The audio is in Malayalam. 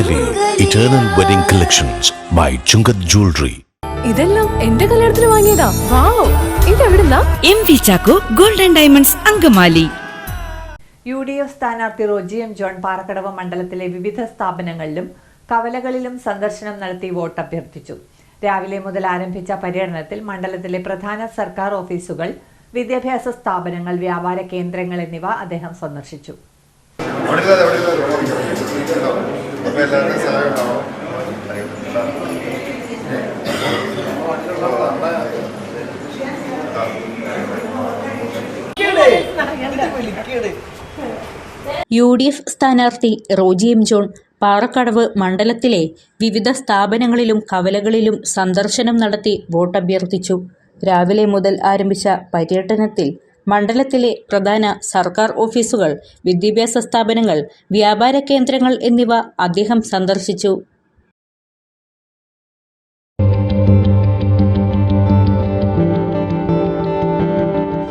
Angamaly eternal wedding collections by Chungath jewellery. ഇതെല്ലാം എന്റെ കല്യാണത്തിന് വാങ്ങിയതാ. വാവ്, ഇതെവിടുന്നാ? MV Chacko golden diamonds Angamaly. UDF സ്ഥാനാർത്ഥി റോജി എം ജോൺ പാറക്കടവ് മണ്ഡലത്തിലെ വിവിധ സ്ഥാപനങ്ങളിലും കവലകളിലും സന്ദർശനം നടത്തി വോട്ട് അഭ്യർത്ഥിച്ചു. രാവിലെ മുതൽ ആരംഭിച്ച പര്യടനത്തിൽ മണ്ഡലത്തിലെ പ്രധാന സർക്കാർ ഓഫീസുകൾ, വിദ്യാഭ്യാസ സ്ഥാപനങ്ങൾ, വ്യാപാര കേന്ദ്രങ്ങൾ എന്നിവ അദ്ദേഹം സന്ദർശിച്ചു. UDF സ്ഥാനാർത്ഥി റോജി എം ജോൺ പാറക്കടവ് മണ്ഡലത്തിലെ വിവിധ സ്ഥാപനങ്ങളിലും കവലകളിലും സന്ദർശനം നടത്തി വോട്ടഭ്യർത്ഥിച്ചു. രാവിലെ മുതൽ ആരംഭിച്ച പര്യടനത്തിൽ മണ്ഡലത്തിലെ പ്രധാന സർക്കാർ ഓഫീസുകൾ, വിദ്യാഭ്യാസ സ്ഥാപനങ്ങൾ, വ്യാപാര കേന്ദ്രങ്ങൾ എന്നിവ അദ്ദേഹം സന്ദർശിച്ചു.